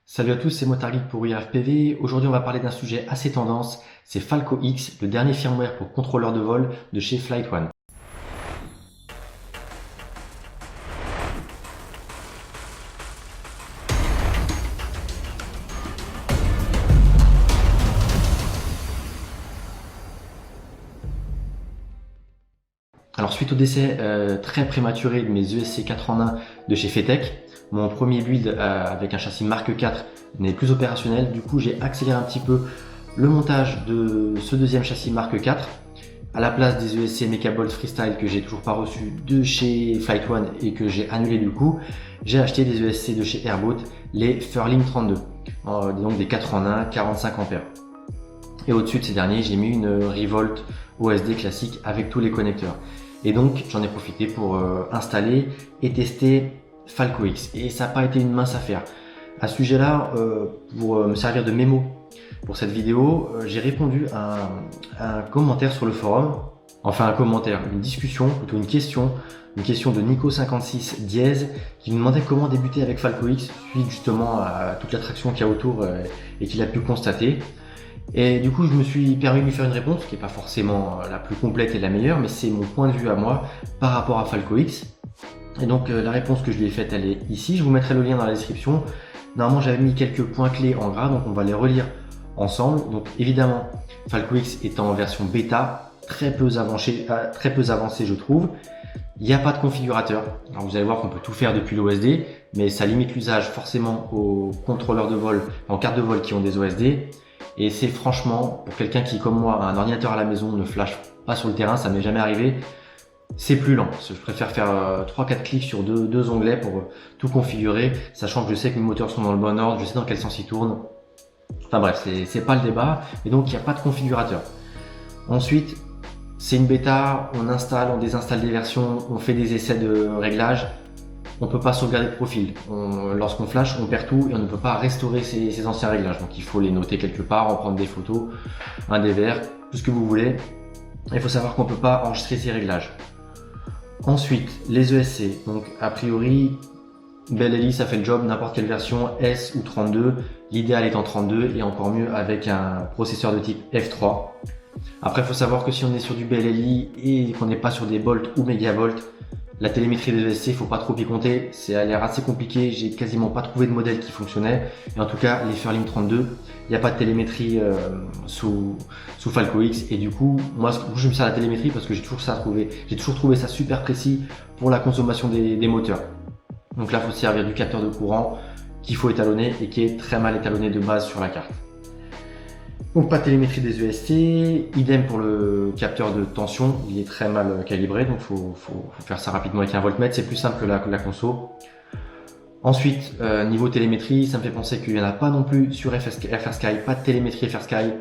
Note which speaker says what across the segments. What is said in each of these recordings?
Speaker 1: Salut à tous, c'est Motargeek pour IRPV. Aujourd'hui, on va parler d'un sujet assez tendance, c'est Falco X, le dernier firmware pour contrôleur de vol de chez Flight One. Alors, suite au décès très prématuré de mes ESC 4 en 1 de chez Fetech, mon premier build avec un châssis Mark IV n'est plus opérationnel. Du coup, j'ai accéléré un petit peu le montage de ce deuxième châssis Mark IV à la place des ESC Mechabolt Freestyle que j'ai toujours pas reçu de chez Flight One et que j'ai annulé du coup. J'ai acheté des ESC de chez Airboat, les Furling 32, donc des 4 en 1, 45 ampères. Et au-dessus de ces derniers, j'ai mis une Revolt OSD classique avec tous les connecteurs. Et donc, j'en ai profité pour installer et tester Falco X. Et ça n'a pas été une mince affaire. À ce sujet-là, pour me servir de mémo pour cette vidéo, j'ai répondu à un commentaire sur le forum. Enfin, un commentaire, une discussion, plutôt une question de Nico56 dièse qui me demandait comment débuter avec Falco X suite justement à toute l'attraction qu'il y a autour et qu'il a pu constater. Et du coup, je me suis permis de lui faire une réponse qui n'est pas forcément la plus complète et la meilleure, mais c'est mon point de vue à moi par rapport à Falco X. Et donc, la réponse que je lui ai faite, elle est ici. Je vous mettrai le lien dans la description. Normalement, j'avais mis quelques points clés en gras, donc on va les relire ensemble. Donc, évidemment, Falco X est en version bêta, très peu avancé, je trouve. Il n'y a pas de configurateur. Alors, vous allez voir qu'on peut tout faire depuis l'OSD, mais ça limite l'usage forcément aux contrôleurs de vol, en carte de vol qui ont des OSD. Et c'est franchement, pour quelqu'un qui, comme moi, a un ordinateur à la maison, ne flash pas sur le terrain, ça m'est jamais arrivé, c'est plus lent. Je préfère faire 3-4 clics sur deux onglets pour tout configurer, sachant que je sais que mes moteurs sont dans le bon ordre, je sais dans quel sens ils tournent. Enfin bref, c'est pas le débat, et donc il n'y a pas de configurateur. Ensuite, c'est une bêta, on installe, on désinstalle des versions, on fait des essais de réglage. On ne peut pas sauvegarder de profil. Lorsqu'on flash, on perd tout et on ne peut pas restaurer ses anciens réglages. Donc il faut les noter quelque part, en prendre des photos, un DVR, tout ce que vous voulez. Il faut savoir qu'on ne peut pas enregistrer ces réglages. Ensuite, les ESC. Donc a priori, Bell Eli, ça fait le job, n'importe quelle version, S ou 32. L'idéal étant 32 et encore mieux avec un processeur de type F3. Après, il faut savoir que si on est sur du Bell Eli et qu'on n'est pas sur des Bolt ou Megavolt, la télémétrie des ESC, faut pas trop y compter, ça a l'air assez compliqué, j'ai quasiment pas trouvé de modèle qui fonctionnait. Et en tout cas, les Furling 32, il n'y a pas de télémétrie sous Falco X. Et du coup, moi je me sers de la télémétrie parce que j'ai toujours trouvé ça super précis pour la consommation des moteurs. Donc là, il faut se servir du capteur de courant qu'il faut étalonner et qui est très mal étalonné de base sur la carte. Donc pas de télémétrie des ESC, idem pour le capteur de tension, il est très mal calibré, donc faut faire ça rapidement avec un voltmètre, c'est plus simple que la conso. Ensuite, niveau télémétrie, ça me fait penser qu'il n'y en a pas non plus sur FrSky, pas de télémétrie FrSky.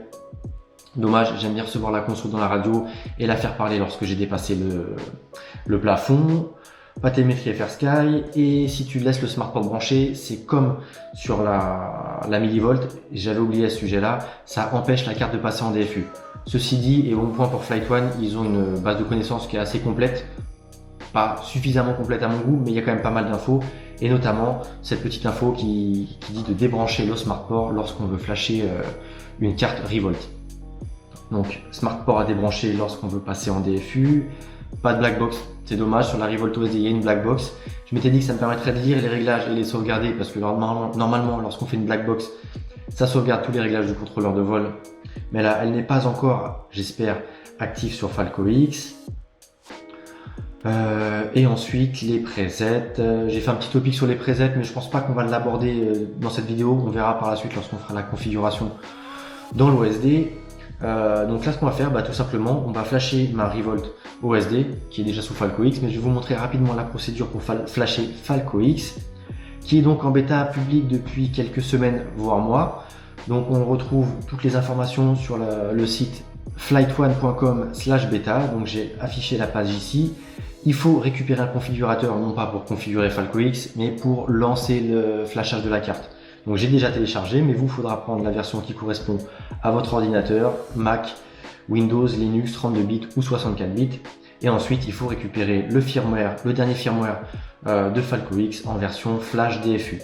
Speaker 1: Dommage, j'aime bien recevoir la conso dans la radio et la faire parler lorsque j'ai dépassé le plafond. Pas de télémétrie FrSky, et si tu laisses le SmartPort branché, c'est comme sur la millivolt, j'avais oublié à ce sujet-là, ça empêche la carte de passer en DFU. Ceci dit, et au bon point pour Flight One, ils ont une base de connaissances qui est assez complète, pas suffisamment complète à mon goût, mais il y a quand même pas mal d'infos, et notamment cette petite info qui dit de débrancher le SmartPort lorsqu'on veut flasher une carte Revolt. Donc SmartPort à débrancher lorsqu'on veut passer en DFU, pas de black box, c'est dommage, sur la Revolt OSD il y a une black box. Je m'étais dit que ça me permettrait de lire les réglages et les sauvegarder parce que normalement lorsqu'on fait une black box, ça sauvegarde tous les réglages du contrôleur de vol. Mais là, elle n'est pas encore, j'espère, active sur Falco X. Et ensuite, les presets. J'ai fait un petit topic sur les presets, mais je pense pas qu'on va l'aborder dans cette vidéo. On verra par la suite lorsqu'on fera la configuration dans l'OSD. Donc là, ce qu'on va faire, tout simplement, on va flasher ma Revolt OSD qui est déjà sous Falco X, mais je vais vous montrer rapidement la procédure pour flasher Falco X, qui est donc en bêta publique depuis quelques semaines, voire mois. Donc on retrouve toutes les informations sur le site flightone.com/bêta. Donc j'ai affiché la page ici. Il faut récupérer un configurateur, non pas pour configurer Falco X, mais pour lancer le flashage de la carte. Donc j'ai déjà téléchargé, mais vous, faudra prendre la version qui correspond à votre ordinateur, Mac, Windows, Linux, 32 bits ou 64 bits. Et ensuite, il faut récupérer le dernier firmware de Falco X en version Flash DFU.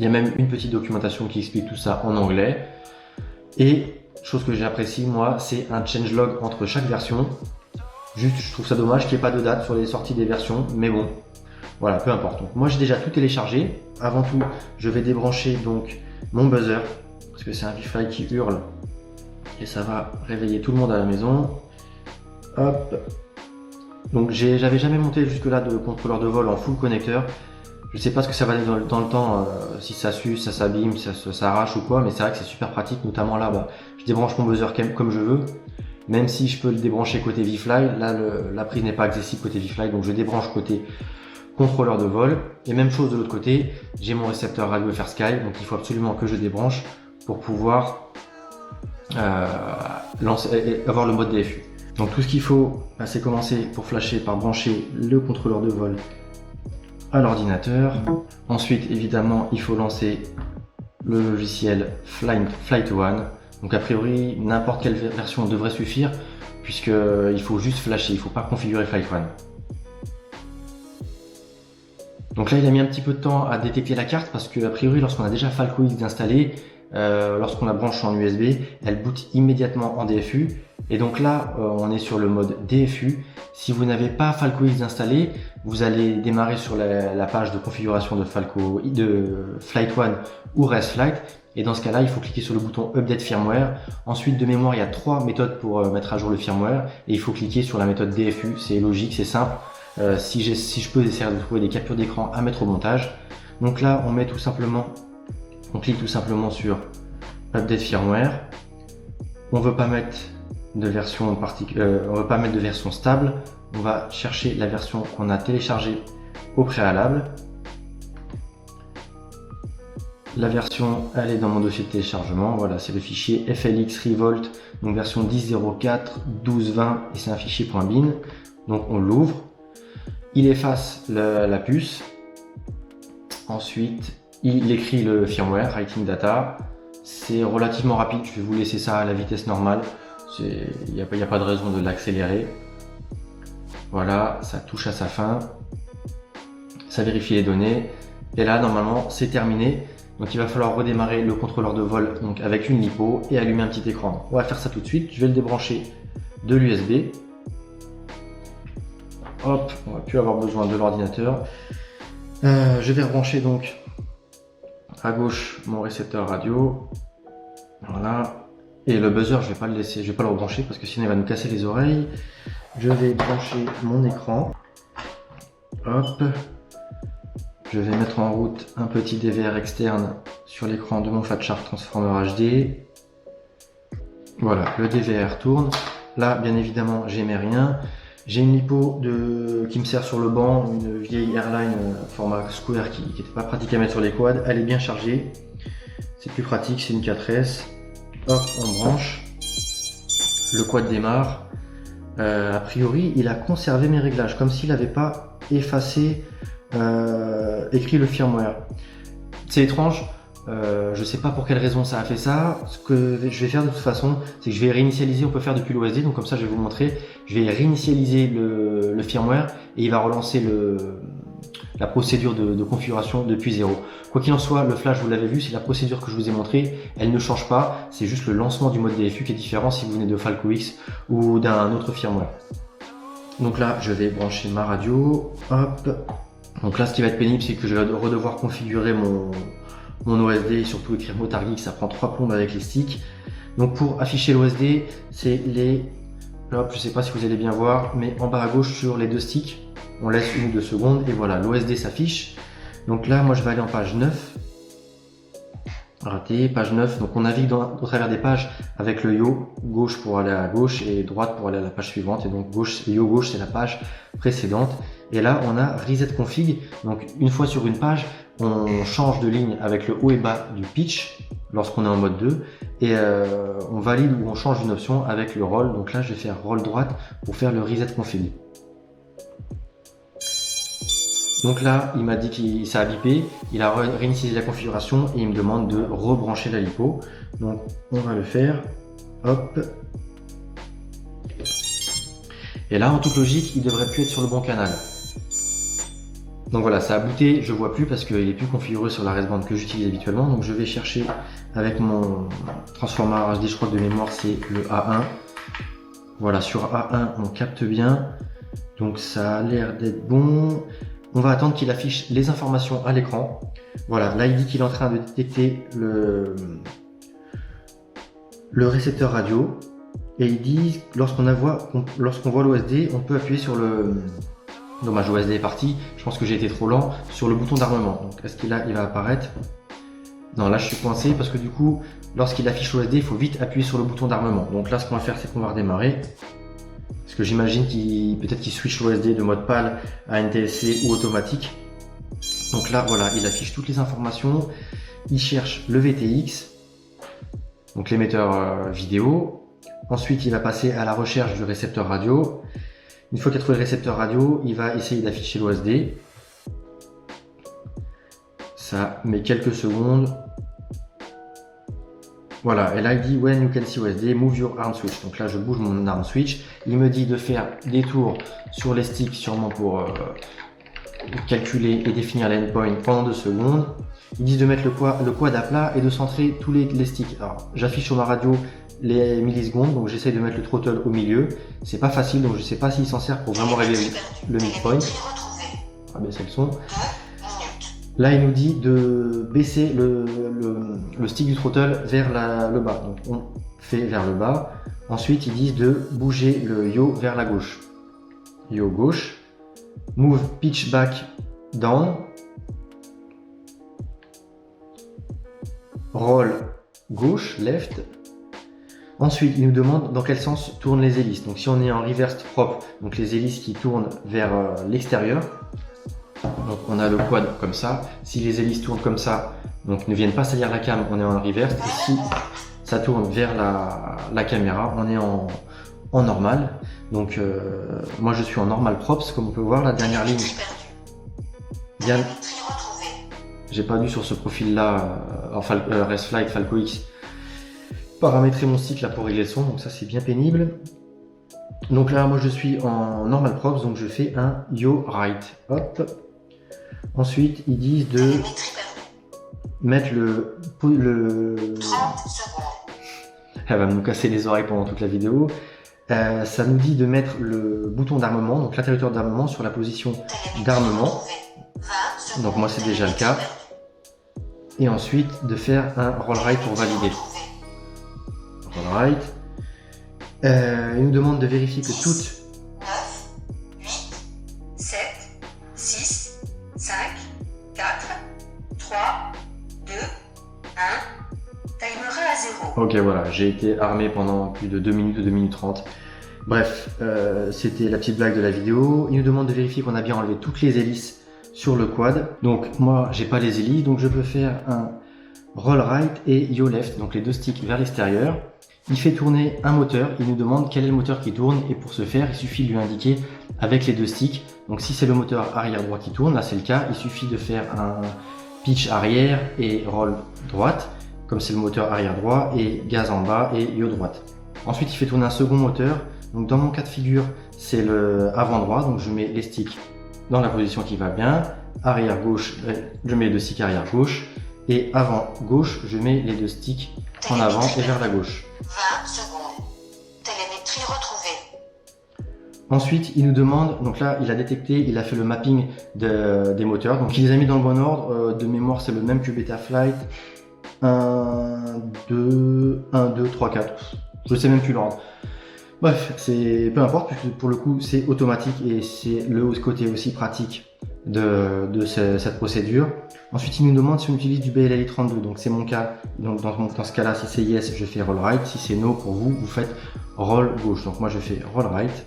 Speaker 1: Il y a même une petite documentation qui explique tout ça en anglais. Et chose que j'apprécie moi, c'est un changelog entre chaque version. Juste, je trouve ça dommage qu'il n'y ait pas de date sur les sorties des versions, mais bon, voilà, peu importe. Donc, moi, j'ai déjà tout téléchargé. Avant tout, je vais débrancher donc mon buzzer, parce que c'est un Wi-Fi qui hurle et ça va réveiller tout le monde à la maison. Hop. Donc, j'avais jamais monté jusque-là de contrôleur de vol en full connecteur. Je sais pas ce que ça va donner dans le temps, si ça s'use, ça s'abîme, ça s'arrache ou quoi, mais c'est vrai que c'est super pratique, notamment là, bah, je débranche mon buzzer comme je veux. Même si je peux le débrancher côté VFly, là la prise n'est pas accessible côté VFly, donc je débranche côté contrôleur de vol. Et même chose de l'autre côté, j'ai mon récepteur radio FR Sky, donc il faut absolument que je débranche pour pouvoir avoir le mode DFU. Donc tout ce qu'il faut, bah, c'est commencer pour flasher par brancher le contrôleur de vol à l'ordinateur. Ensuite, évidemment, il faut lancer le logiciel Flight One. Donc a priori, n'importe quelle version devrait suffire, puisqu'il faut juste flasher, il ne faut pas configurer Flight One. Donc là, il a mis un petit peu de temps à détecter la carte, parce que a priori, lorsqu'on a déjà Falco X installé, lorsqu'on la branche en USB, elle boot immédiatement en DFU. Et donc là, on est sur le mode DFU. Si vous n'avez pas Falco X installé, vous allez démarrer sur la page de configuration de Flight One ou ResFlight. Et dans ce cas-là, il faut cliquer sur le bouton Update Firmware. Ensuite, de mémoire, il y a 3 méthodes pour mettre à jour le firmware. Et il faut cliquer sur la méthode DFU. C'est logique, c'est simple. Si je peux essayer de trouver des captures d'écran à mettre au montage. Donc là, on clique tout simplement sur Update Firmware. On veut pas mettre de version stable. On va chercher la version qu'on a téléchargée au préalable. La version, elle est dans mon dossier de téléchargement. Voilà, c'est le fichier FLX Revolt, donc version 10.04.12.20 et c'est un fichier .bin. Donc on l'ouvre. Il efface la puce. Ensuite, il écrit le firmware, Writing Data. C'est relativement rapide, je vais vous laisser ça à la vitesse normale. Il n'y a pas de raison de l'accélérer. Voilà, ça touche à sa fin. Ça vérifie les données. Et là, normalement, c'est terminé. Donc il va falloir redémarrer le contrôleur de vol donc avec une lipo et allumer un petit écran. On va faire ça tout de suite. Je vais le débrancher de l'USB. Hop, on va plus avoir besoin de l'ordinateur. Je vais rebrancher donc à gauche mon récepteur radio. Voilà. Et le buzzer, je vais pas le laisser, je vais pas le rebrancher parce que sinon il va nous casser les oreilles. Je vais brancher mon écran. Hop. Je vais mettre en route un petit DVR externe sur l'écran de mon FatSharp Transformer HD. Voilà, le DVR tourne. Là, bien évidemment, j'émets rien. J'ai une lipo qui me sert sur le banc, une vieille Airline format square qui n'était pas pratique à mettre sur les quads. Elle est bien chargée. C'est plus pratique, c'est une 4S. Hop, on branche. Le quad démarre. A priori, il a conservé mes réglages, comme s'il n'avait pas effacé, écrit le firmware. C'est étrange. Je sais pas pour quelle raison ça a fait ça. Ce que je vais faire de toute façon, c'est que je vais réinitialiser, on peut faire depuis l'OSD, donc comme ça je vais vous montrer. Je vais réinitialiser le firmware et il va relancer la procédure de configuration depuis zéro. Quoi qu'il en soit, le flash, vous l'avez vu, c'est la procédure que je vous ai montrée, elle ne change pas, c'est juste le lancement du mode DFU qui est différent si vous venez de Falco X ou d'un autre firmware. Donc là, je vais brancher ma radio, hop. Donc là, ce qui va être pénible, c'est que je vais redevoir configurer mon OSD et surtout écrire Motard Geek, ça prend 3 plombes avec les sticks. Donc pour afficher l'OSD, c'est hop, je sais pas si vous allez bien voir, mais en bas à gauche sur les 2 sticks, on laisse 1 ou 2 secondes et voilà, l'OSD s'affiche. Donc là, moi je vais aller en page 9. Raté, page 9. Donc on navigue au travers des pages avec le yo, gauche pour aller à gauche et droite pour aller à la page suivante. Et donc yo gauche, c'est la page précédente. Et là, on a reset config. Donc une fois sur une page, on change de ligne avec le haut et bas du pitch lorsqu'on est en mode 2 et on valide ou on change une option avec le roll. Donc là, je vais faire roll droite pour faire le reset config. Donc là, il m'a dit que ça a bipé, il a réinitialisé la configuration et il me demande de rebrancher la lipo. Donc on va le faire. Hop. Et là, en toute logique, il devrait plus être sur le bon canal. Donc voilà, ça a booté, je vois plus parce qu'il est plus configuré sur la resband que j'utilise habituellement. Donc je vais chercher avec mon transformer HD, je crois que de mémoire c'est le A1. Voilà, sur A1 on capte bien. Donc ça a l'air d'être bon. On va attendre qu'il affiche les informations à l'écran. Voilà, là il dit qu'il est en train de détecter le récepteur radio. Et il dit lorsqu'on voit l'OSD, on peut appuyer sur le... Dommage, l'OSD est parti. Je pense que j'ai été trop lent sur le bouton d'armement. Donc est-ce qu'il va apparaître? Non, là je suis coincé parce que du coup, lorsqu'il affiche l'OSD, il faut vite appuyer sur le bouton d'armement. Donc là, ce qu'on va faire, c'est qu'on va redémarrer. Parce que j'imagine peut-être qu'il switch l'OSD de mode PAL à NTSC ou automatique. Donc là, voilà, il affiche toutes les informations. Il cherche le VTX, donc l'émetteur vidéo. Ensuite, il va passer à la recherche du récepteur radio. Une fois qu'il a trouvé le récepteur radio, il va essayer d'afficher l'OSD. Ça met quelques secondes. Voilà, et là il dit when you can see OSD, move your arm switch. Donc là je bouge mon arm switch. Il me dit de faire des tours sur les sticks, sûrement pour calculer et définir l'endpoint pendant 2 secondes. Ils disent de mettre le quad à plat et de centrer tous les sticks. Alors j'affiche sur ma radio les millisecondes, donc j'essaye de mettre le throttle au milieu. C'est pas facile, donc je sais pas s'il s'en sert pour vraiment régler le midpoint. On va baisser le son. Là, il nous dit de baisser le stick du throttle vers le bas. Donc, on fait vers le bas. Ensuite, ils disent de bouger le yaw vers la gauche. Yaw gauche. Move pitch back down. Roll gauche, left. Ensuite, il nous demande dans quel sens tournent les hélices. Donc, si on est en reverse propre, donc les hélices qui tournent vers l'extérieur. Donc on a le quad comme ça. Si les hélices tournent comme ça, donc ne viennent pas salir la cam, on est en reverse. Et si ça tourne vers la caméra, on est en normal. Donc moi je suis en normal props, comme on peut voir la dernière ligne. Bien, j'ai pas dû sur ce profil là, Resflight Falco X, paramétrer mon stick là pour régler le son. Donc ça c'est bien pénible. Donc là moi je suis en normal props, donc je fais un yaw right. Hop. Ensuite, ils disent de mettre le 30 secondes. Elle va nous casser les oreilles pendant toute la vidéo. Ça nous dit de mettre le bouton d'armement, donc l'interrupteur d'armement, sur la position d'armement. Donc moi c'est déjà le cas. Et ensuite de faire un roll right pour valider. Roll right. Il nous demande de vérifier que toutes
Speaker 2: 9, 8, 7, 6, 5, 4, 3, 2, 1, timer à 0.
Speaker 1: Ok, voilà, j'ai été armé pendant plus de 2 minutes, 2 minutes 30. Bref, c'était la petite blague de la vidéo. Il nous demande de vérifier qu'on a bien enlevé toutes les hélices sur le quad. Donc moi, j'ai pas les hélices, donc je peux faire un roll right et yaw left, donc les deux sticks vers l'extérieur. Il fait tourner un moteur, il nous demande quel est le moteur qui tourne et pour ce faire, il suffit de lui indiquer avec les deux sticks. Donc si c'est le moteur arrière droit qui tourne, là c'est le cas, il suffit de faire un pitch arrière et roll droite, comme c'est le moteur arrière droit, et gaz en bas et yaw droite. Ensuite il fait tourner un second moteur, donc dans mon cas de figure c'est le avant droit, donc je mets les sticks dans la position qui va bien, arrière gauche, je mets les deux sticks arrière gauche, et avant gauche, je mets les deux sticks en avant et vers la gauche.
Speaker 2: 20 secondes. Télémétrie retrouvée.
Speaker 1: Ensuite, il nous demande, donc là, il a détecté, il a fait le mapping des moteurs. Donc, il les a mis dans le bon ordre. De mémoire, c'est le même que Betaflight. 1, 2, 3, 4. Je sais même plus l'ordre. Bref, c'est peu importe, puisque pour le coup, c'est automatique et c'est le côté aussi pratique de cette procédure. Ensuite, il nous demande si on utilise du BLLI 32, donc c'est mon cas. Donc dans ce cas-là, si c'est yes, je fais roll right. Si c'est no pour vous, vous faites roll gauche. Donc moi, je fais roll right.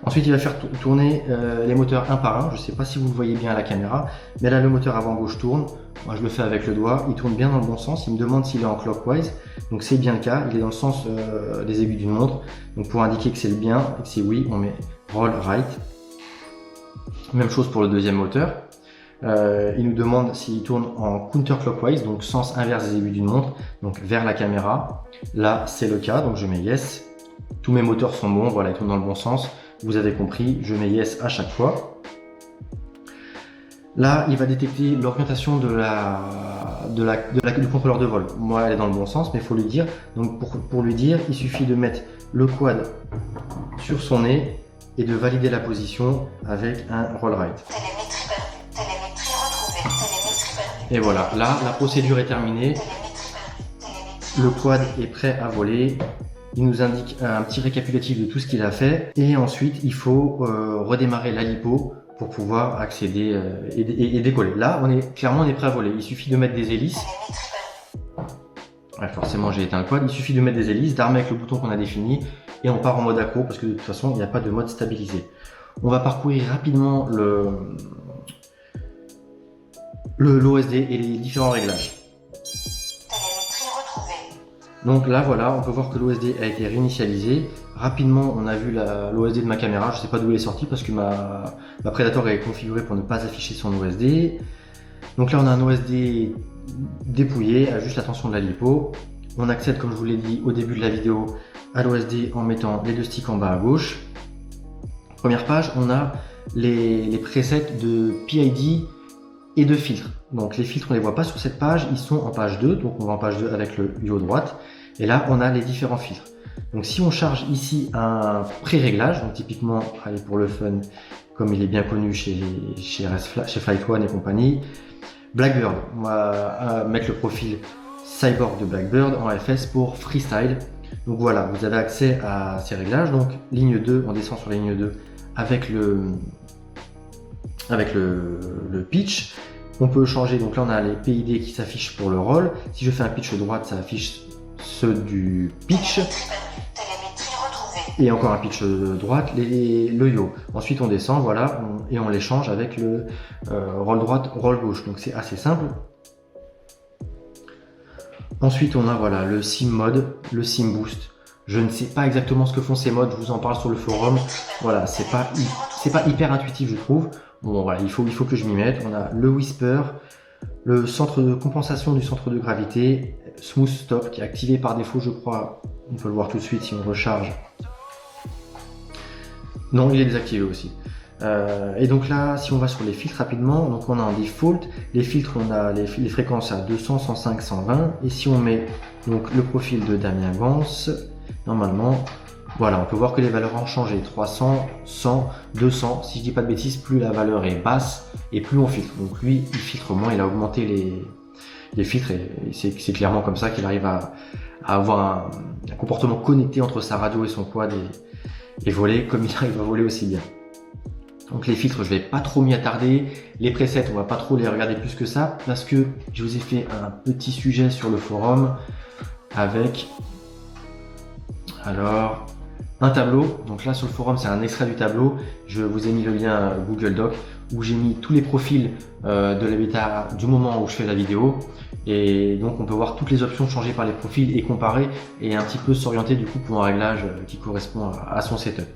Speaker 1: Ensuite, il va faire tourner les moteurs un par un. Je ne sais pas si vous le voyez bien à la caméra, mais là, le moteur avant gauche tourne. Moi, je le fais avec le doigt. Il tourne bien dans le bon sens. Il me demande s'il est en clockwise. Donc c'est bien le cas. Il est dans le sens des aiguilles d'une montre. Donc pour indiquer que c'est le bien et que c'est oui, on met roll right. Même chose pour le deuxième moteur. Il nous demande s'il tourne en counterclockwise, donc sens inverse des aiguilles d'une montre, donc vers la caméra. Là, c'est le cas, donc je mets yes. Tous mes moteurs sont bons, voilà, ils tournent dans le bon sens. Vous avez compris, je mets yes à chaque fois. Là, il va détecter l'orientation du contrôleur de vol. Moi, elle est dans le bon sens, mais il faut lui dire. Donc, pour lui dire, il suffit de mettre le quad sur son nez et de valider la position avec un roll right.
Speaker 2: Télémétrie perdue. Télémétrie retrouvée. Télémétrie perdue.
Speaker 1: Et voilà, là, la procédure est terminée.
Speaker 2: Télémétrie perdue. Télémétrie
Speaker 1: Le quad est prêt à voler. Il nous indique un petit récapitulatif de tout ce qu'il a fait. Et ensuite, il faut redémarrer l'alipo pour pouvoir accéder et décoller. Là, on est prêt à voler. Il suffit de mettre des hélices.
Speaker 2: Télémétrie perdue.
Speaker 1: Ouais, forcément, j'ai éteint le quad. Il suffit de mettre des hélices, d'armer avec le bouton qu'on a défini et on part en mode accro parce que de toute façon, il n'y a pas de mode stabilisé. On va parcourir rapidement l'OSD et les différents réglages.
Speaker 2: Télémétrie retrouvée.
Speaker 1: Donc là, voilà, on peut voir que l'OSD a été réinitialisé. Rapidement, on a vu l'OSD de ma caméra. Je ne sais pas d'où elle est sortie parce que ma Predator est configurée pour ne pas afficher son OSD. Donc là, on a un OSD dépouillé, à juste la tension de la lipo. On accède, comme je vous l'ai dit au début de la vidéo, à l'OSD en mettant les deux sticks en bas à gauche. Première page, on a les presets de PID et de filtres. Donc les filtres, on ne les voit pas sur cette page, ils sont en page 2, donc on va en page 2 avec le UO droite. Et là, on a les différents filtres. Donc si on charge ici un pré-réglage, donc typiquement, allez pour le fun, comme il est bien connu chez Flight One et compagnie, Blackbird, on va mettre le profil Cyborg de Blackbird en FS pour Freestyle. Donc voilà, vous avez accès à ces réglages. Donc ligne 2, on descend sur la ligne 2 avec le pitch. On peut changer, donc là on a les PID qui s'affichent pour le roll. Si je fais un pitch droite, ça affiche ceux du pitch.
Speaker 2: Télémétrie retrouvée.
Speaker 1: Et encore un pitch droite, le yo. Ensuite on descend, voilà, et on les change avec le roll droite, roll gauche. Donc c'est assez simple. Ensuite on a voilà le sim mode, le sim boost. Je ne sais pas exactement ce que font ces modes, je vous en parle sur le forum. Voilà, c'est pas hyper intuitif je trouve. Bon voilà, il faut que je m'y mette. On a le whisper, le centre de compensation du centre de gravité, smooth stop qui est activé par défaut je crois. On peut le voir tout de suite si on recharge. Non, il est désactivé aussi. Et donc là, si on va sur les filtres rapidement, donc on a en default, les filtres, on a les fréquences à 200, 105, 120. Et si on met donc le profil de Damien Vance, normalement, voilà, on peut voir que les valeurs ont changé. 300, 100, 200. Si je dis pas de bêtises, plus la valeur est basse et plus on filtre. Donc lui, il filtre moins, il a augmenté les filtres et c'est clairement comme ça qu'il arrive à avoir un comportement connecté entre sa radio et son quad et voler comme il arrive à voler aussi bien. Donc les filtres, je vais pas trop m'y attarder. Les presets, on va pas trop les regarder plus que ça parce que je vous ai fait un petit sujet sur le forum avec alors un tableau. Donc là sur le forum, c'est un extrait du tableau. Je vous ai mis le lien Google Doc où j'ai mis tous les profils de la bêta du moment où je fais la vidéo. Et donc on peut voir toutes les options changées par les profils et comparer et un petit peu s'orienter du coup pour un réglage qui correspond à son setup.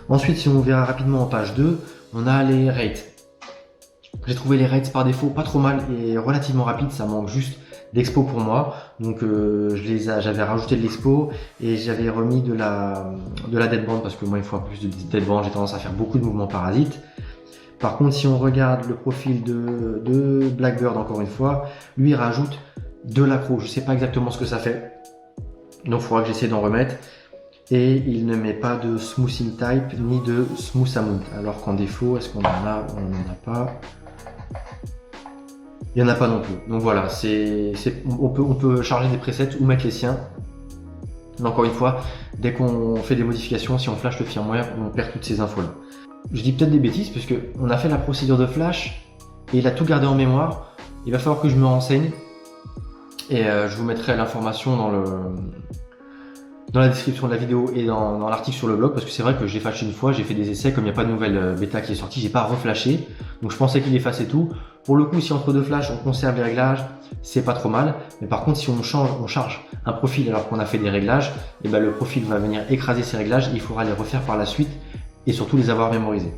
Speaker 1: Ensuite, si on verra rapidement en page 2, on a les rates. J'ai trouvé les rates par défaut pas trop mal et relativement rapides, ça manque juste d'expo pour moi. Donc j'avais rajouté de l'expo et j'avais remis de la deadband parce que moi il faut plus de deadband, j'ai tendance à faire beaucoup de mouvements parasites. Par contre, si on regarde le profil de Blackbird encore une fois, lui il rajoute de l'accro. Je sais pas exactement ce que ça fait, donc il faudra que j'essaie d'en remettre. Et il ne met pas de smoothing type ni de smooth amount. Alors qu'en défaut, est-ce qu'on en a ou on n'en a pas? Il n'y en a pas non plus. Donc voilà, on peut charger des presets ou mettre les siens. Mais encore une fois, dès qu'on fait des modifications, si on flash le firmware, on perd toutes ces infos là. Je dis peut-être des bêtises puisque on a fait la procédure de flash et il a tout gardé en mémoire. Il va falloir que je me renseigne et je vous mettrai l'information dans la description de la vidéo et dans l'article sur le blog parce que c'est vrai que j'ai flashé une fois, j'ai fait des essais, comme il n'y a pas de nouvelle bêta qui est sortie, j'ai pas reflashé, donc je pensais qu'il effaçait tout. Pour le coup, si entre deux flashs on conserve les réglages, c'est pas trop mal, mais par contre si on charge un profil alors qu'on a fait des réglages, et ben le profil va venir écraser ces réglages et il faudra les refaire par la suite et surtout les avoir mémorisés.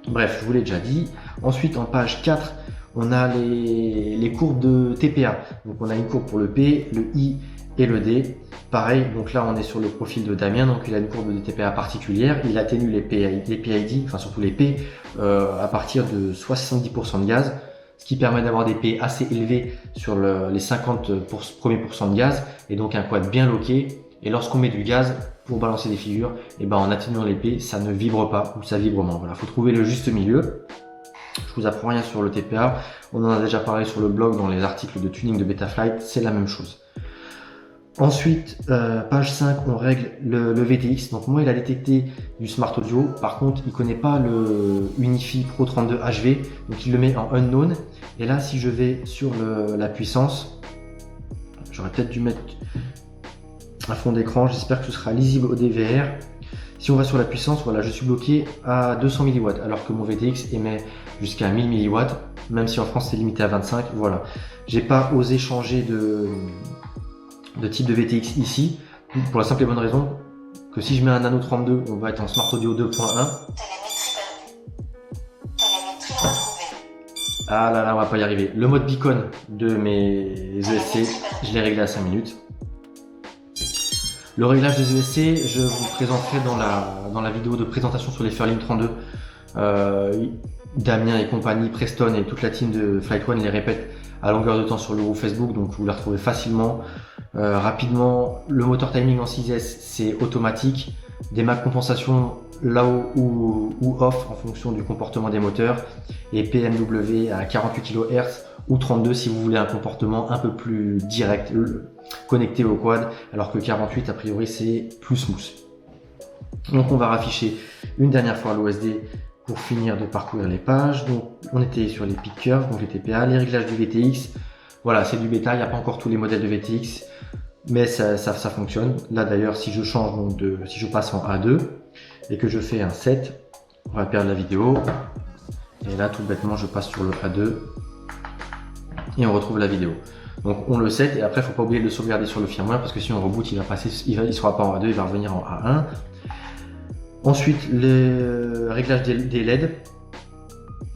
Speaker 1: Bref, je vous l'ai déjà dit. Ensuite en page 4, on a les courbes de TPA. Donc on a une courbe pour le P, le I et le D. Pareil, donc là on est sur le profil de Damien, donc il a une courbe de TPA particulière, il atténue les PID, enfin surtout les P, à partir de 70% de gaz, ce qui permet d'avoir des P assez élevés sur les 50 premiers pourcents de gaz, et donc un quad bien loqué. Et lorsqu'on met du gaz pour balancer des figures, et ben en atténuant les P, ça ne vibre pas ou ça vibre moins. Voilà, faut trouver le juste milieu. Je vous apprends rien sur le TPA, on en a déjà parlé sur le blog dans les articles de tuning de Betaflight, c'est la même chose. Ensuite, page 5, on règle le VTX. Donc moi, il a détecté du Smart Audio. Par contre, il connaît pas le Unifi Pro 32 HV. Donc il le met en unknown. Et là, si je vais sur la puissance, j'aurais peut-être dû mettre un fond d'écran. J'espère que ce sera lisible au DVR. Si on va sur la puissance, voilà, je suis bloqué à 200 mW, alors que mon VTX émet jusqu'à 1000 mW, même si en France c'est limité à 25. Voilà, j'ai pas osé changer de type de VTX ici, pour la simple et bonne raison que si je mets un Nano 32, on va être en Smart Audio 2.1.
Speaker 2: Télémétrie retrouvée.
Speaker 1: Ah là là, on va pas y arriver. Le mode beacon de mes ESC, je l'ai réglé à 5 minutes. Le réglage des ESC, je vous le présenterai dans la vidéo de présentation sur les Fairlink 32. Damien et compagnie, Preston et toute la team de Flight One les répètent à longueur de temps sur le groupe Facebook, donc vous la retrouvez facilement. Rapidement, le moteur timing en 6S, c'est automatique. Des Mac compensation là-haut ou off en fonction du comportement des moteurs. Et PMW à 48 kHz ou 32 si vous voulez un comportement un peu plus direct, connecté au quad, alors que 48 a priori c'est plus smooth. Donc on va rafficher une dernière fois l'OSD pour finir de parcourir les pages. Donc on était sur les peak curves, donc les TPA, les réglages du VTX. Voilà, c'est du bêta, il n'y a pas encore tous les modèles de VTX, mais ça fonctionne. Là d'ailleurs, si je change donc si je passe en A2 et que je fais un 7, on va perdre la vidéo. Et là, tout bêtement, je passe sur le A2 et on retrouve la vidéo. Donc on le set et après, il ne faut pas oublier de le sauvegarder sur le firmware parce que si on reboot, il ne sera pas en A2, il va revenir en A1. Ensuite, le réglage des LED.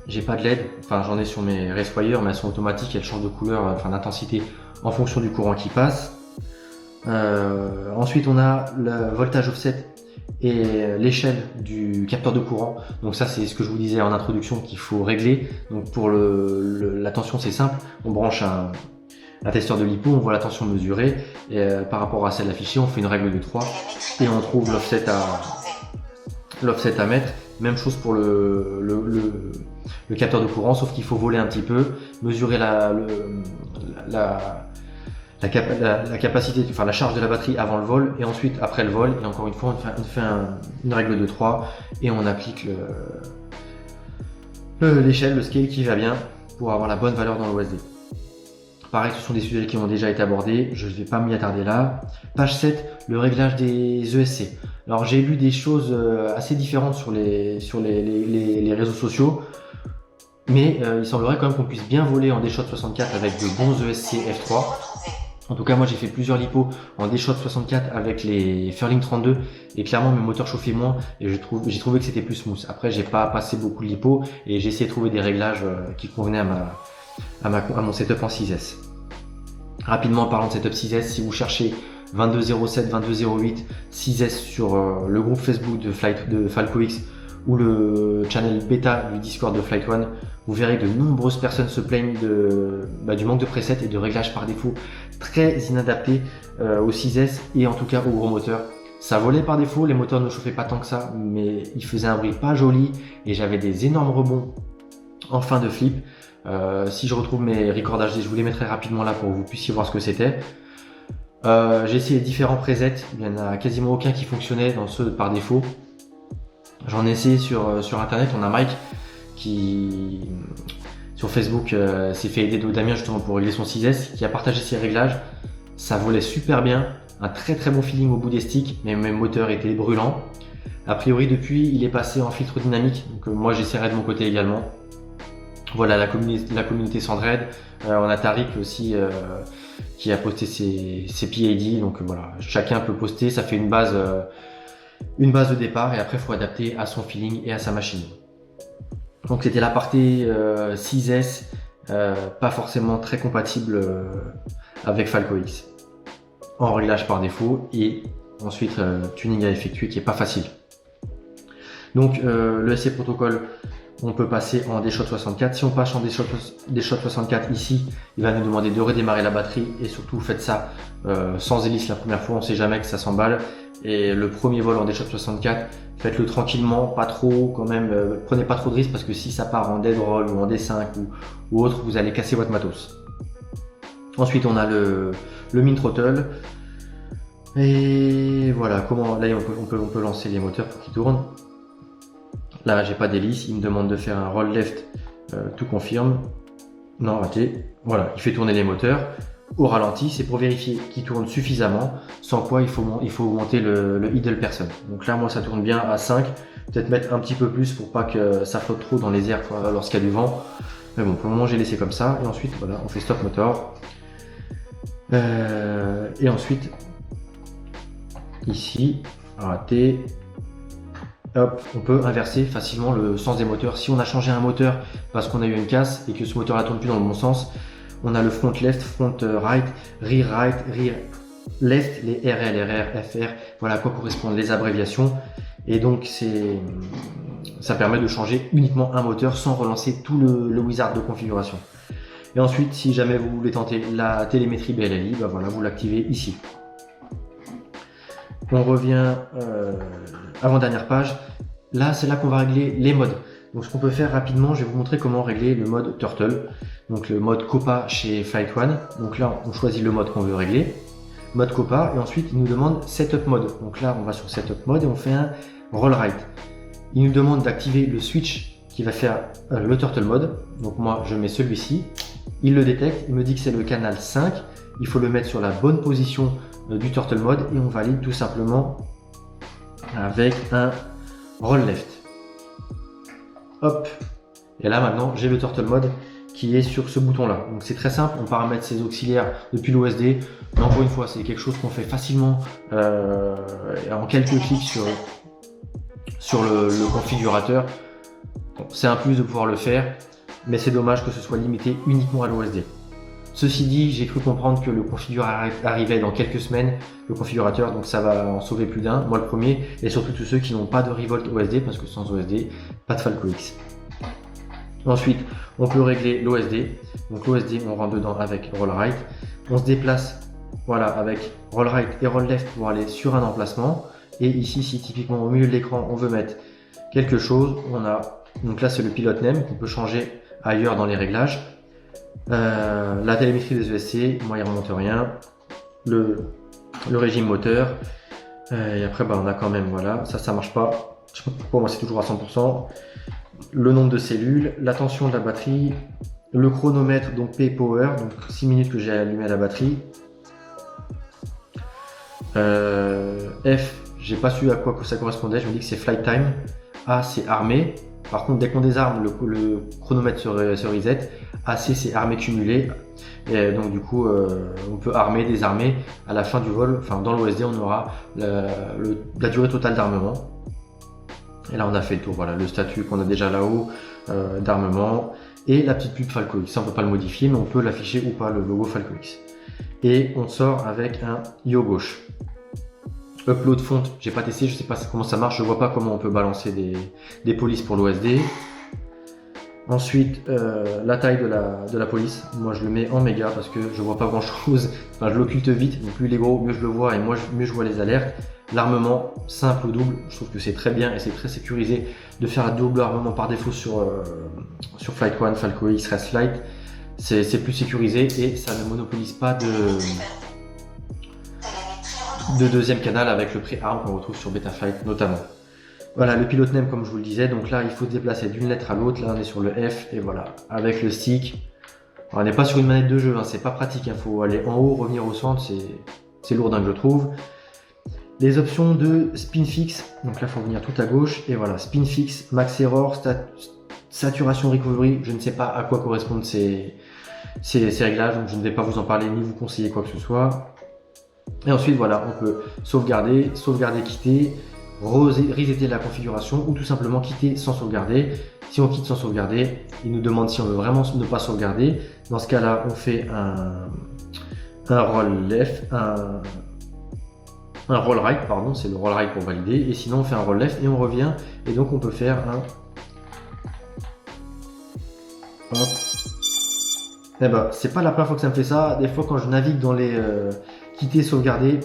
Speaker 1: J'ai pas de LED, enfin j'en ai sur mes racewires, mais elles sont automatiques, elles changent de couleur, enfin d'intensité en fonction du courant qui passe. Ensuite, on a le voltage offset et l'échelle du capteur de courant. Donc ça, c'est ce que je vous disais en introduction qu'il faut régler. Donc pour la tension, c'est simple. On branche un testeur de LiPo, on voit la tension mesurée et par rapport à celle affichée, on fait une règle de 3 et on trouve l'offset à mettre. Même chose pour le capteur de courant, sauf qu'il faut voler un petit peu, mesurer la capacité, enfin la charge de la batterie avant le vol et ensuite après le vol. Et encore une fois, on fait une règle de 3 et on applique l'échelle, le scale qui va bien pour avoir la bonne valeur dans l'OSD. Pareil, ce sont des sujets qui ont déjà été abordés, je ne vais pas m'y attarder là. Page 7, le réglage des ESC. Alors j'ai lu des choses assez différentes sur les réseaux sociaux, mais il semblerait quand même qu'on puisse bien voler en D-Shot 64 avec de bons ESC F3. En tout cas, moi j'ai fait plusieurs lipos en D-Shot 64 avec les Fairlink 32 et clairement mes moteurs chauffaient moins et j'ai trouvé que c'était plus smooth. Après, j'ai pas passé beaucoup de lipos et j'ai essayé de trouver des réglages qui convenaient à mon setup en 6S. Rapidement, en parlant de setup 6S, si vous cherchez 2207, 2208, 6S sur le groupe Facebook de FalcoX ou le channel bêta du Discord de Flight One, vous verrez que de nombreuses personnes se plaignent du manque de presets et de réglages par défaut très inadaptés au 6S et en tout cas au gros moteur. Ça volait par défaut, les moteurs ne chauffaient pas tant que ça, mais ils faisaient un bruit pas joli et j'avais des énormes rebonds en fin de flip. Si je retrouve mes recordages, je vous les mettrai rapidement là pour que vous puissiez voir ce que c'était. J'ai essayé différents presets, il n'y en a quasiment aucun qui fonctionnait dans ceux par défaut. J'en ai essayé sur internet, on a Mike qui sur Facebook s'est fait aider de Damien justement pour régler son 6S, qui a partagé ses réglages. Ça volait super bien, un très très bon feeling au bout des sticks, mais mon moteur était brûlant. A priori depuis il est passé en filtre dynamique, donc moi j'essaierai de mon côté également. Voilà, la communauté s'entraide. On a Tariq aussi qui a posté ses PID, donc voilà, chacun peut poster, ça fait une base de départ et après il faut adapter à son feeling et à sa machine. Donc c'était la partie 6S, pas forcément très compatible avec FalcoX. en réglage par défaut et ensuite tuning à effectuer qui est pas facile. Donc le SC protocole, on peut passer en DShot 64. Si on passe en DShot 64 ici, il va nous demander de redémarrer la batterie et surtout faites ça sans hélice la première fois, on sait jamais que ça s'emballe. Et le premier vol en DShot 64, faites-le tranquillement, pas trop quand même, prenez pas trop de risques parce que si ça part en dead roll ou en D5 ou autre, vous allez casser votre matos. Ensuite on a le min throttle. Et voilà, comment là on peut lancer les moteurs pour qu'ils tournent. Là, j'ai pas d'hélice, il me demande de faire un roll left, tout confirme. Non, raté. Voilà, il fait tourner les moteurs au ralenti, c'est pour vérifier qu'ils tournent suffisamment, sans quoi il faut augmenter le idle person. Donc là, moi, ça tourne bien à 5, peut-être mettre un petit peu plus pour pas que ça flotte trop dans les airs lorsqu'il y a du vent. Mais bon, pour le moment, j'ai laissé comme ça. Et ensuite, voilà, on fait stop motor. Et ensuite, ici, raté. Hop, on peut inverser facilement le sens des moteurs. Si on a changé un moteur parce qu'on a eu une casse et que ce moteur ne tourne plus dans le bon sens, on a le front left, front right, rear left, les RL, RR, FR, voilà à quoi correspondent les abréviations. Et donc ça permet de changer uniquement un moteur sans relancer tout le wizard de configuration. Et ensuite, si jamais vous voulez tenter la télémétrie BLLI, bah voilà, vous l'activez ici. On revient avant-dernière page. Là, c'est là qu'on va régler les modes. Donc, ce qu'on peut faire rapidement, je vais vous montrer comment régler le mode Turtle. Donc, le mode Copa chez Flight One. Donc là, on choisit le mode qu'on veut régler. Mode Copa. Et ensuite, il nous demande Setup Mode. Donc là, on va sur Setup Mode et on fait un Roll Right. Il nous demande d'activer le switch qui va faire le Turtle Mode. Donc moi, je mets celui-ci. Il le détecte. Il me dit que c'est le canal 5. Il faut le mettre sur la bonne position du Turtle Mode et on valide tout simplement avec un Roll Left. Hop. Et là maintenant j'ai le Turtle Mode qui est sur ce bouton là. Donc c'est très simple, on paramètre ses auxiliaires depuis l'OSD. Mais encore une fois, c'est quelque chose qu'on fait facilement en quelques clics sur le configurateur. Bon, c'est un plus de pouvoir le faire, mais c'est dommage que ce soit limité uniquement à l'OSD. Ceci dit, j'ai cru comprendre que le configurateur arrivait dans quelques semaines, le configurateur, donc ça va en sauver plus d'un, moi le premier, et surtout tous ceux qui n'ont pas de Revolt OSD, parce que sans OSD, pas de Falco X. Ensuite, on peut régler l'OSD, donc l'OSD on rentre dedans avec Roll Right, on se déplace voilà, avec Roll Right et Roll Left pour aller sur un emplacement, et ici si typiquement au milieu de l'écran on veut mettre quelque chose, on a, donc là c'est le pilot name qu'on peut changer ailleurs dans les réglages. La télémétrie des ESC, moi il remonte rien, le régime moteur, et après bah, on a quand même, voilà, ça marche pas, pour moi c'est toujours à 100%, le nombre de cellules, la tension de la batterie, le chronomètre, donc P Power, donc 6 minutes que j'ai allumé la batterie, F, j'ai pas su à quoi ça correspondait, je me dis que c'est flight time, A c'est armé. Par contre, dès qu'on désarme, le chronomètre se reset. AC, c'est armé cumulé. Et donc, du coup, on peut armer, désarmer. À la fin du vol, enfin, dans l'OSD, on aura la durée totale d'armement. Et là, on a fait le tour. Voilà, le statut qu'on a déjà là-haut d'armement. Et la petite pub Falco X. Ça, on peut pas le modifier, mais on peut l'afficher ou pas, le logo Falco X. Et on sort avec un IO gauche. Upload font, j'ai pas testé, je sais pas comment ça marche, je vois pas comment on peut balancer des polices pour l'OSD. Ensuite, la taille de la police, moi je le mets en méga parce que je vois pas grand chose, enfin je l'occulte vite, donc plus il est gros, mieux je le vois et mieux je vois les alertes. L'armement, simple ou double, je trouve que c'est très bien et c'est très sécurisé de faire un double armement par défaut sur Flight One, Falco X, Race Flight. C'est plus sécurisé et ça ne monopolise pas de deuxième canal avec le pré-arm qu'on retrouve sur Betaflight notamment. Voilà le pilot name comme je vous le disais, donc là il faut se déplacer d'une lettre à l'autre, là on est sur le F et voilà, avec le stick. Alors, on n'est pas sur une manette de jeu, hein, c'est pas pratique, il faut aller en haut, revenir au centre, c'est lourdin que je trouve. Les options de spin fix, donc là il faut venir tout à gauche et voilà, spin fix, max error, saturation recovery, je ne sais pas à quoi correspondent ces réglages, donc je ne vais pas vous en parler ni vous conseiller quoi que ce soit. Et ensuite voilà, on peut sauvegarder, quitter, resetter la configuration ou tout simplement quitter sans sauvegarder. Si on quitte sans sauvegarder, il nous demande si on veut vraiment ne pas sauvegarder. Dans ce cas là, on fait un roll left, un roll right, pardon, c'est le roll right pour valider, et sinon on fait un roll left et on revient, et donc on peut faire un... Hop. Eh ben, c'est pas la première fois que ça me fait ça, des fois quand je navigue dans les quitter, sauvegarder,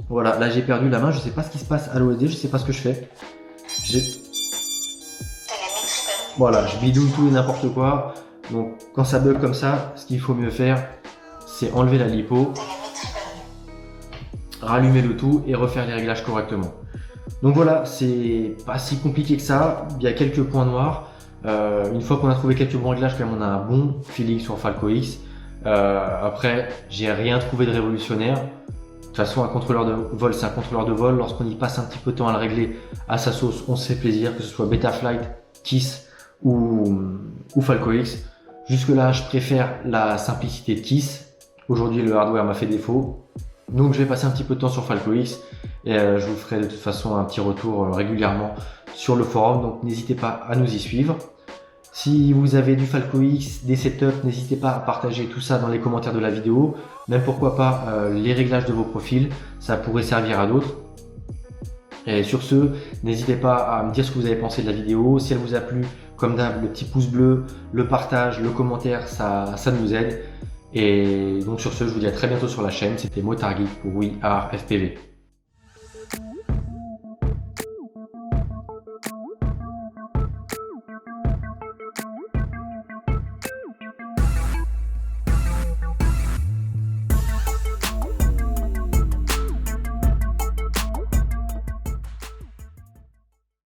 Speaker 1: voilà, là j'ai perdu la main, je sais pas ce qui se passe à l'OSD, je sais pas ce que je fais.
Speaker 2: Télémétrie perdue.
Speaker 1: Voilà, je bidouille tout et n'importe quoi, donc quand ça bug comme ça, ce qu'il faut mieux faire, c'est enlever la lipo,
Speaker 2: Télémétrie perdue.
Speaker 1: rallumer le tout et refaire les réglages correctement. Donc voilà, c'est pas si compliqué que ça, il y a quelques points noirs. Une fois qu'on a trouvé quelques bons réglages, quand même on a un bon feeling sur Falco X. Après, j'ai rien trouvé de révolutionnaire. De toute façon, un contrôleur de vol, c'est un contrôleur de vol. Lorsqu'on y passe un petit peu de temps à le régler à sa sauce, on se fait plaisir, que ce soit Betaflight, KISS ou Falco X. Jusque là, je préfère la simplicité de KISS. Aujourd'hui, le hardware m'a fait défaut. Donc je vais passer un petit peu de temps sur Falco X et je vous ferai de toute façon un petit retour régulièrement sur le forum, donc n'hésitez pas à nous y suivre. Si vous avez du Falco X, des setups, n'hésitez pas à partager tout ça dans les commentaires de la vidéo, même pourquoi pas les réglages de vos profils, ça pourrait servir à d'autres. Et sur ce, n'hésitez pas à me dire ce que vous avez pensé de la vidéo, si elle vous a plu, comme d'hab, le petit pouce bleu, le partage, le commentaire, ça nous aide. Et donc sur ce, je vous dis à très bientôt sur la chaîne. C'était Motard Geek pour We Are FPV.